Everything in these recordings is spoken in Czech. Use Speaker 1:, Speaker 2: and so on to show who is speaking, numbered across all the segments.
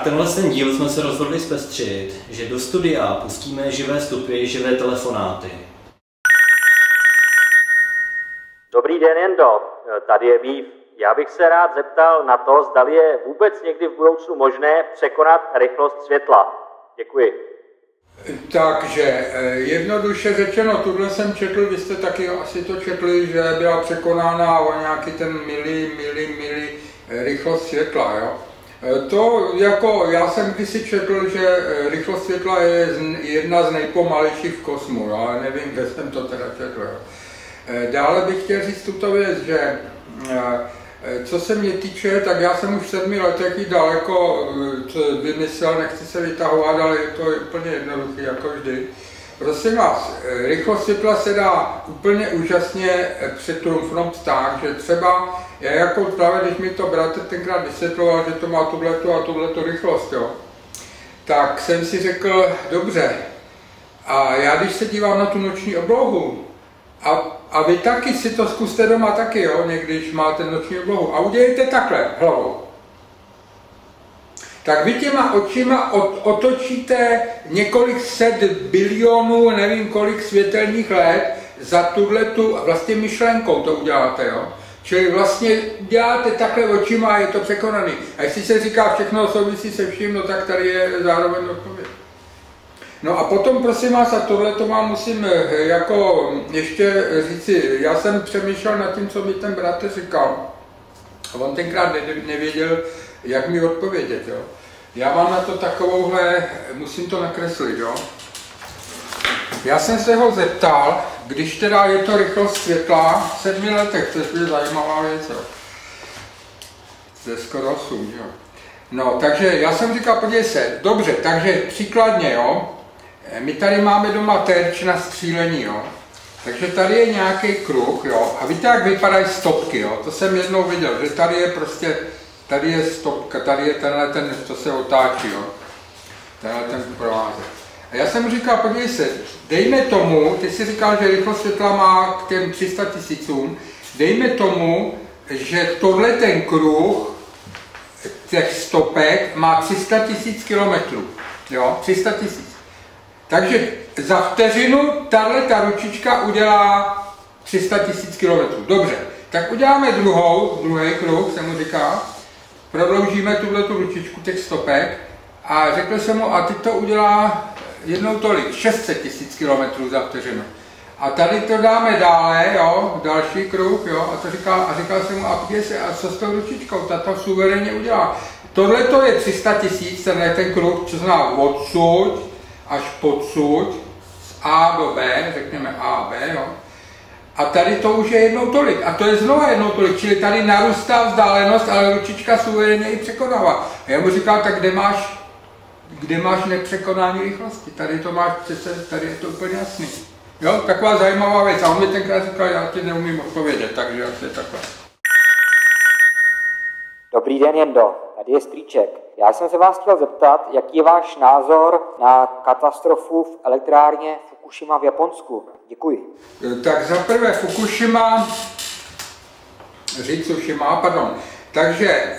Speaker 1: tenhle ten díl jsme se rozhodli zpestřit, že do studia pustíme živé vstupy, živé telefonáty.
Speaker 2: Dobrý den, Jendo. Tady je Vív. Já bych se rád zeptal na to, zdali je vůbec někdy v budoucnu možné překonat rychlost světla. Děkuji.
Speaker 3: Takže jednoduše řečeno, tuhle jsem četl, vy jste taky asi to četli, že byla překonána o nějaký ten mili rychlost světla, jo. To jako, já jsem kdysi četl, že rychlost světla je jedna z nejpomalejších v kosmu, jo, ale nevím, kde jsem to teda četl, jo. Dále bych chtěl říct tuto věc, že co se mě týče, tak já jsem už v 7 letech i daleko vymyslel, nechci se vytahovat, ale je to úplně jednoduché, jako vždy. Prosím vás, rychlost světla se dá úplně úžasně přetrumfnout tak, že třeba, já jako právě, když mi to bratr tenkrát vysvětloval, že to má tuhletu a tuhletu rychlost, jo, tak jsem si řekl, dobře, a já když se dívám na tu noční oblohu, a vy taky si to zkuste doma taky, jo, někdy, když máte noční oblohu. A udělejte takhle hlavou. Tak vy těma očima otočíte několik set bilionů, nevím kolik světelných let za tuhletu, vlastně myšlenkou to uděláte, jo. Čili vlastně děláte takhle očima a je to překonaný. A jestli se říká všechno souvisí se vším, no tak tady je zároveň odpověď. No a potom, prosím vás, a tohle to vám musím jako ještě říci, já jsem přemýšlel nad tím, co mi ten bratr říkal. A on tenkrát nevěděl, jak mi odpovědět, jo. Já mám na to takovouhle, musím to nakreslit, jo. Já jsem se ho zeptal, když teda je to rychlost světla v 7 letech, to je zajímavá věc, jo. To je skoro 8, jo. No, takže já jsem říkal, podívej se, dobře, takže příkladně, jo. My tady máme doma terč na střílení, jo. Takže tady je nějaký kruh, jo. A víte, jak vypadají stopky, jo. To jsem jednou viděl, že tady je prostě, tady je stopka, tady je tenhle ten, co se otáčí, jo. Tenhle ten provázek. A já jsem mu říkal, podívej se, dejme tomu, ty jsi říkal, že rychlost světla má k těm 300 000, dejme tomu, že tohle ten kruh těch stopek má 300 000 kilometrů, jo, 300 000. Takže za vteřinu ta ručička udělá 300 000 kilometrů. Dobře, tak uděláme druhý kruh, se mu říká, prodloužíme tu ručičku těch stopek a řekl jsem mu, a teď to udělá jednou tolik, 600 000 kilometrů za vteřinu. A tady to dáme dále, jo, další kruh, jo, a říkal jsem mu, a podívej se, a co s tou ručičkou, ta to suverénně udělá. Tohle to je 300 000, ten kruh, co znamená odsud až podsud, z A do B, řekněme A a B, jo. A tady to už je jednou tolik. A to je znova jednou tolik, čili tady narůstá vzdálenost, ale ručička suverénně ji překonává. A já mu říkal, tak kde máš nepřekonání rychlosti? Tady to máš přece, tady je to úplně jasný. Jo, taková zajímavá věc. A on mi tenkrát říkal, já ti neumím odpovědět, takže to je takhle.
Speaker 2: Dobrý den, Jendo. Tady je Strýček. Já jsem se vás chtěl zeptat, jaký je váš názor na katastrofu v elektrárně Fukushima v Japonsku. Děkuji.
Speaker 3: Tak za prvé Takže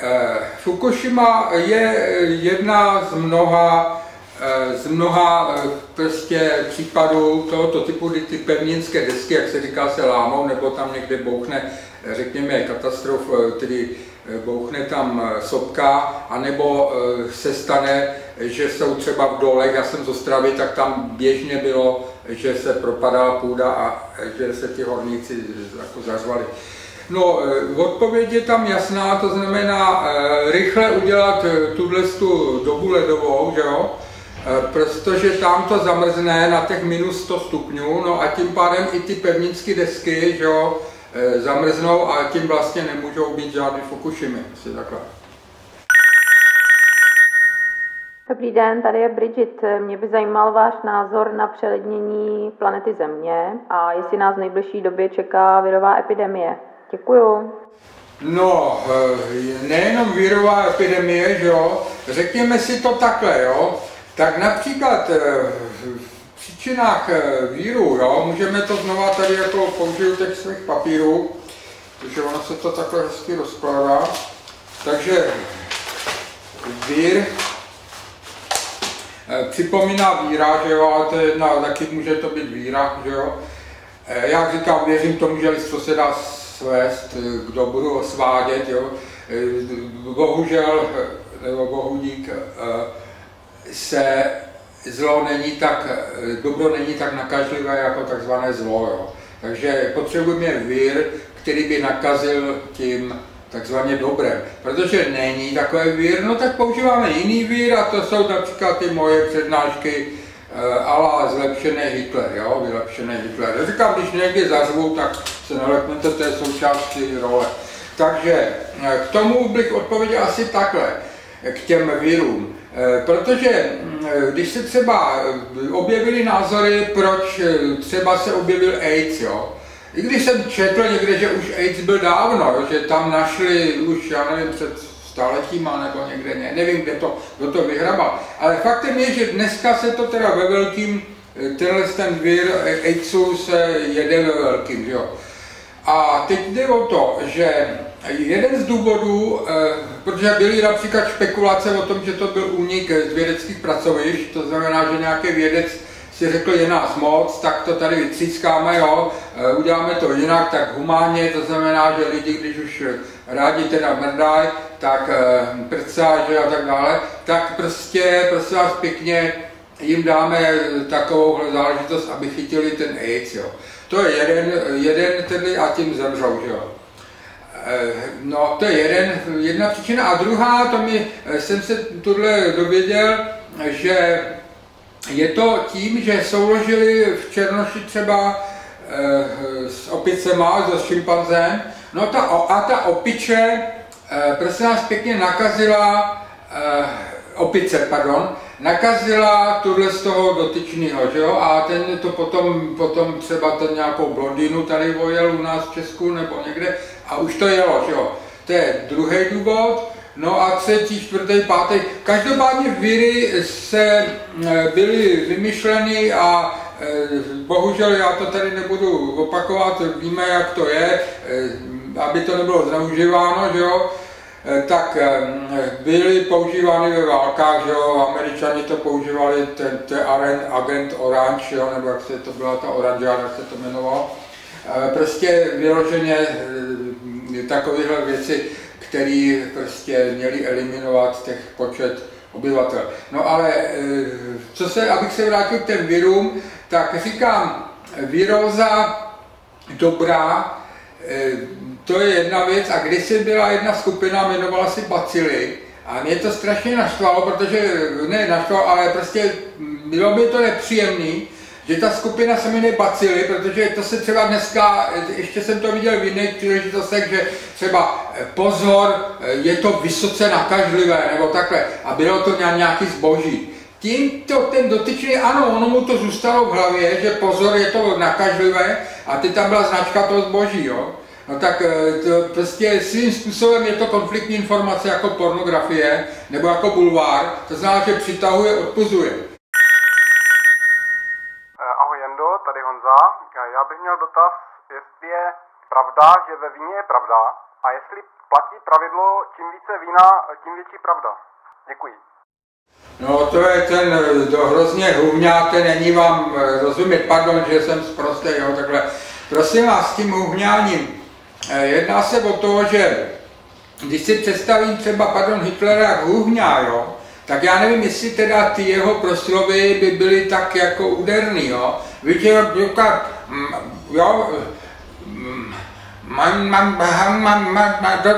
Speaker 3: Fukushima je jedna z mnoha prostě případů tohoto typu, kdy ty pevninské desky, jak se říká, se lámou, nebo tam někde bouchne, řekněme, katastrof, tedy bouchne tam sopka, anebo se stane, že jsou třeba v dolech, já jsem z Ostravy, tak tam běžně bylo, že se propadala půda a že se ti horníci jako zařvali. No, odpověď je tam jasná, to znamená rychle udělat tu dobu ledovou, že jo? Protože tam to zamrzne na těch minus 100 stupňů, no a tím pádem i ty pevninské desky, že jo, zamrznou a tím vlastně nemůžou být žádný Fukushimy, asi takhle.
Speaker 4: Dobrý den, tady je Bridget. Mě by zajímal váš názor na přelednění planety Země a jestli nás v nejbližší době čeká virová epidemie. Děkuju.
Speaker 3: No, nejenom virová epidemie, že jo, řekněme si to takhle, jo, tak například v příčinách víru, jo, můžeme to znova tady jako použiju těch svých papírů, protože ono se to takhle hezky rozkládá, takže vír Připomíná víra, že jo, ale to je jedna, taky může to být víra, že jo. Jak říkám, věřím tomu, že lidstvo se dá svést, kdo budu ho svádět, jo. Bohužel, nebo bohudík, se zlo není tak, dobro není tak nakažlivé jako takzvané zlo, jo. Takže potřebujeme vír, který by nakazil tím takzvaně dobrem. Protože není takové vír, no tak používáme jiný vír a to jsou například ty moje přednášky ala zlepšený Hitler, jo, vylepšený Hitler. Já říkám, když někdy zařvu, tak se nalepnete, to je součástí role. Takže k tomu bych odpověděl asi takhle, k těm vírům. Protože když se třeba objevily názory, proč třeba se objevil AIDS, jo, i když jsem četl někde, že už AIDS byl dávno, jo, že tam našli už, já nevím, před staletíma nebo někde, nevím, kdo to vyhrabal. Ale faktem je, že dneska se to teda ve velkým, ten vír AIDSu se jede ve velkým, jo. A teď jde o to, že jeden z důvodů, protože byly například spekulace o tom, že to byl únik z vědeckých pracovišť, to znamená, že nějaký vědec si řekl, je nás moc, tak to tady vytřískáme, jo, uděláme to jinak, tak humánně, to znamená, že lidi, když už rádi teda mrdají, tak prcáže a tak dále, tak prostě, prosím vás pěkně, jim dáme takovouhle záležitost, aby chytili ten AIDS, jo. To je jeden tedy a tím zemřou, že jo. No, to je jedna příčina. A druhá, jsem se tohle dověděl, že je to tím, že souložili v Černoši třeba s opicema, s šimpanzem, no ta opiče, prosím vás pěkně, nakazila tuhle z toho dotyčného, že jo, a ten to potom třeba ten nějakou blondýnu tady vojel u nás v Česku nebo někde a už to jelo, že jo. To je druhý důvod, no a třetí, čtvrtý, pátý. Každopádně víry byly vymyšleny a bohužel já to tady nebudu opakovat, víme, jak to je, aby to nebylo zneužíváno, že jo. Tak byly používány ve válkách, že jo, Američani to používali, ten Agent Orange, jo, nebo jak se to byla ta oranžáda, jak se to jmenovalo. Prostě vyloženě takovéhle věci, které prostě měly eliminovat těch počet obyvatel. No ale abych se vrátil k těm virům, tak říkám, viróza dobrá, to je jedna věc a kdysi byla jedna skupina, jmenovala se bacily a mě to strašně naštvalo, protože, ale prostě bylo by to nepříjemný, že ta skupina se jmenuje bacily, protože to se třeba dneska, ještě jsem to viděl v jiných příležitostech, že třeba pozor, je to vysoce nakažlivé, nebo takhle, a bylo to nějaký zboží. Tímto ten dotyčný, ano, ono mu to zůstalo v hlavě, že pozor, je to nakažlivé, a teď tam byla značka toho zboží, jo. No tak to prostě svým způsobem je to konfliktní informace jako pornografie, nebo jako bulvár, to znamená, že přitahuje, odpuzuje.
Speaker 5: Ahoj Jendo, tady Honza. Já bych měl dotaz, jestli je pravda, že ve víně je pravda, a jestli platí pravidlo, čím více vína, tím větší pravda. Děkuji.
Speaker 3: No to je ten hrozně hůvňáte, není vám rozumět, pardon, že jsem zprostý, jo, takhle. Prosím vás, s tím hůvňáním, jedná se o to, že když si představím třeba, Hitlera jak hůvňá, jo, tak já nevím, jestli teda ty jeho proslovy by byly tak jako úderný, jo. Víte, jo,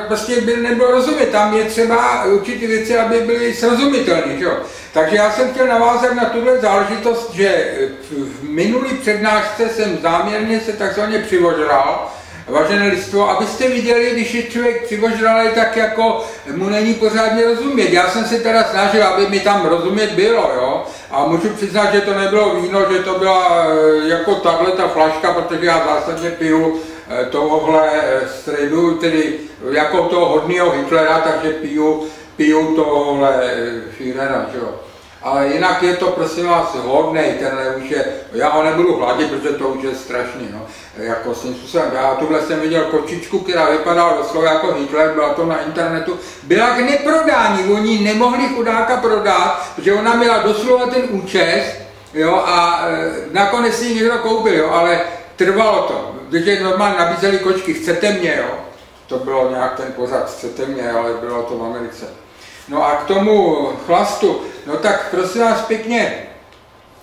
Speaker 3: prostě by nebylo rozumět, tam je třeba určitě věci, aby byly srozumitelné, jo. Takže já jsem chtěl navázat na tuhle záležitost, že v minulý přednášce jsem záměrně se takzvaně přivožral, vážené lidstvo, abyste viděli, když je člověk přivožralý, tak jako mu není pořádně rozumět. Já jsem se teda snažil, aby mi tam rozumět bylo, jo. A můžu přiznat, že to nebylo víno, že to byla jako tato flaška, protože já zásadně piju tohohle středu, tedy jako toho hodného Hitlera, takže piju tohohle Führera, jo. Ale jinak je to prosím vás hodnej, tenhle už je, já ho nebudu hladit, protože to už je strašný, no. Jako svým způsobem, já tuhle jsem viděl kočičku, která vypadala doslova jako Hitler, byla to na internetu, byla k neprodání, oni nemohli chudáka prodat, protože ona měla doslova ten účes, jo, a nakonec si ji někdo koupil, jo, ale trvalo to, protože normálně nabízeli kočky, chcete mě, jo, to bylo nějak ten pořad, chcete mě, ale bylo to v Americe. No a k tomu chlastu, no tak prosím vás pěkně,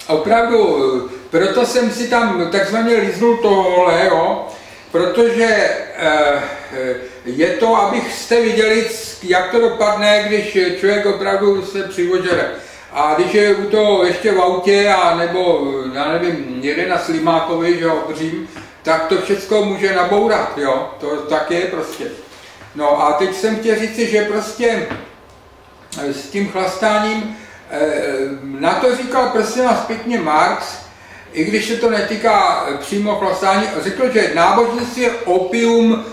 Speaker 3: opravdu, proto jsem si tam takzvaně líznul tohle, jo, protože je to, abyste viděli, jak to dopadne, když člověk opravdu se přivožere. A když je u toho ještě v autě, a nebo, já nevím, jede na Slimákovi, že obřím, tak to všechno může nabourat, jo, to tak je prostě. No a teď jsem chtěl říci, že prostě s tím chlastáním, na to říkal prosím vás pěkně Marx, i když se to netýká přímo chlastání, řekl, že náboženství je opium,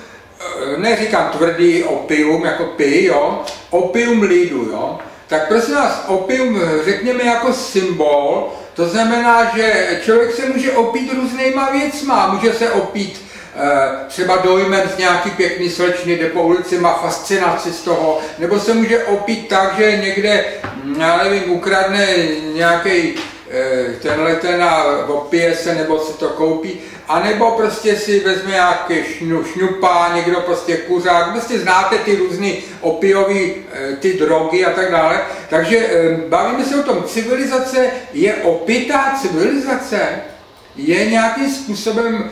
Speaker 3: neříkám tvrdý opium, jako pij, jo, opium lidu, jo. Tak prosím vás, opium řekněme jako symbol, to znamená, že člověk se může opít různýma věcma, může se opít třeba dojmem z nějaký pěkný slečny, jde po ulici, má fascinaci z toho, nebo se může opít tak, že někde, já nevím, ukradne nějaký ten a opije se, nebo si to koupí, anebo prostě si vezme nějaký šňupá, někdo prostě kuřák, prostě znáte ty různý opiový, ty drogy a tak dále. Takže bavíme se o tom, civilizace je opitá civilizace, je nějakým způsobem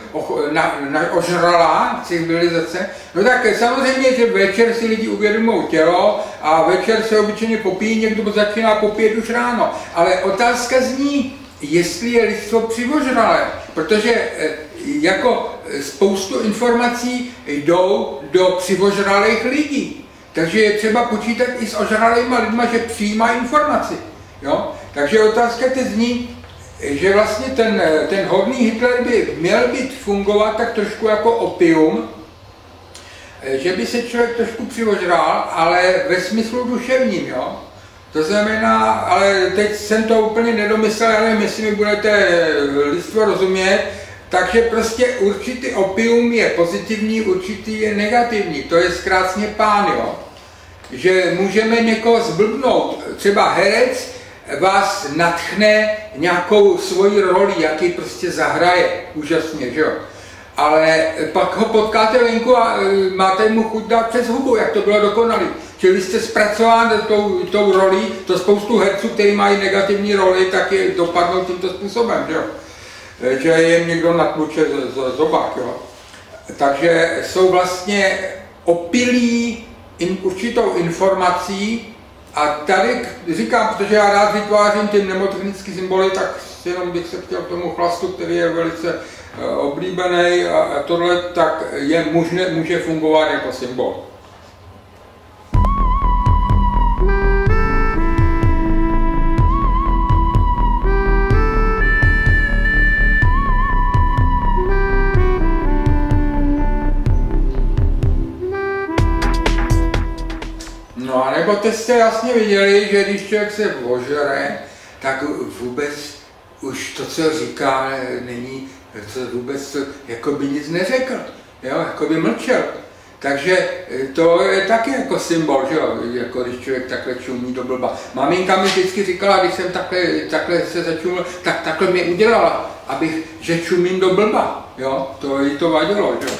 Speaker 3: ožralá civilizace, no tak samozřejmě, že večer si lidi uvědomují tělo a večer se obyčejně popíjí, někdo začíná popíjet už ráno. Ale otázka zní, jestli je lidstvo přivožralé, protože jako spoustu informací jdou do přivožralých lidí. Takže je třeba počítat i s ožralýma lidma, že přijímají informaci. Jo? Takže otázka teď zní, že vlastně ten hodný Hitler by měl být fungovat tak trošku jako opium, že by se člověk trošku přivožral, ale ve smyslu duševním, jo. To znamená, ale teď jsem to úplně nedomyslel, ale jestli mi budete lidstvo rozumět, takže prostě určitý opium je pozitivní, určitý je negativní, to je zkrácně pán, jo. Že můžeme někoho zblbnout, třeba herec vás natchne nějakou svoji roli, jaký prostě zahraje, úžasně, že jo. Ale pak ho potkáte venku a máte mu chuť dát přes hubu, jak to bylo dokonalý. Čili jste zpracován tou rolí, to spoustu herců, kteří mají negativní roli, tak je dopadnou tímto způsobem, že jo. Že jim někdo natluče zobák, jo. Takže jsou vlastně opilí určitou informací. A tady říkám, protože já rád vytvářím ty mnemotechnické symboly, tak jenom bych se chtěl k tomu chlastu, který je velice oblíbený a tohle, tak je může fungovat jako symbol. No a nebo jste jasně viděli, že když člověk se ožere, tak vůbec už to, co říká, není, co vůbec to, jako by nic neřekl, jo, jako by mlčel. Takže to je taky jako symbol, že jo, jako když člověk takhle čumí do blba. Maminka mi vždycky říkala, když jsem takhle se začumil, tak takhle mě udělala, že čumím do blba, jo, to jí to vadilo, že jo.